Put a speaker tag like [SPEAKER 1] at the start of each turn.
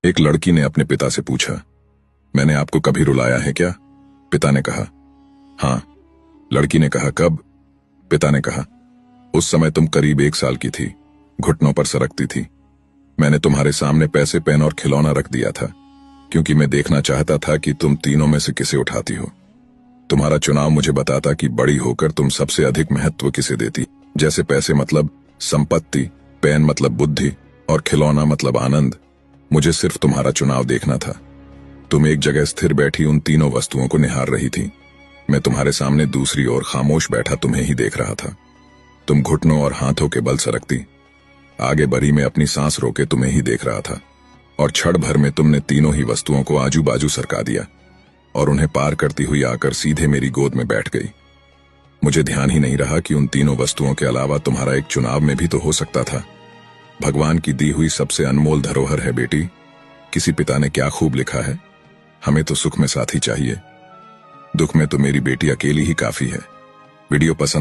[SPEAKER 1] एक लड़की ने अपने पिता से पूछा, मैंने आपको कभी रुलाया है क्या? पिता ने कहा, हाँ। लड़की ने कहा, कब? पिता ने कहा, उस समय तुम करीब 1 साल की थी, घुटनों पर सरकती थी। मैंने तुम्हारे सामने पैसे, पेन और खिलौना रख दिया था, क्योंकि मैं देखना चाहता था कि तुम तीनों में से किसे उठाती हो। तुम्हारा चुनाव मुझे बताता कि बड़ी होकर तुम सबसे अधिक महत्व किसे देती। जैसे पैसे मतलब संपत्ति, पेन मतलब बुद्धि और खिलौना मतलब आनंद। मुझे सिर्फ तुम्हारा चुनाव देखना था। तुम एक जगह स्थिर बैठी उन तीनों वस्तुओं को निहार रही थी। मैं तुम्हारे सामने दूसरी ओर खामोश बैठा तुम्हें ही देख रहा था। तुम घुटनों और हाथों के बल सरकती, आगे बढ़ी मैं अपनी सांस रोके तुम्हें ही देख रहा था, और क्षण भर में तुमने तीनों ही वस्तुओं को आजू बाजू सरका दिया और उन्हें पार करती हुई आकर सीधे मेरी गोद में बैठ गई। मुझे ध्यान ही नहीं रहा कि उन तीनों वस्तुओं के अलावा तुम्हारा एक चुनाव में भी तो हो सकता था। भगवान की दी हुई सबसे अनमोल धरोहर है बेटी। किसी पिता ने क्या खूब लिखा है, हमें तो सुख में साथी चाहिए, दुख में तो मेरी बेटी अकेली ही काफी है। वीडियो पसंद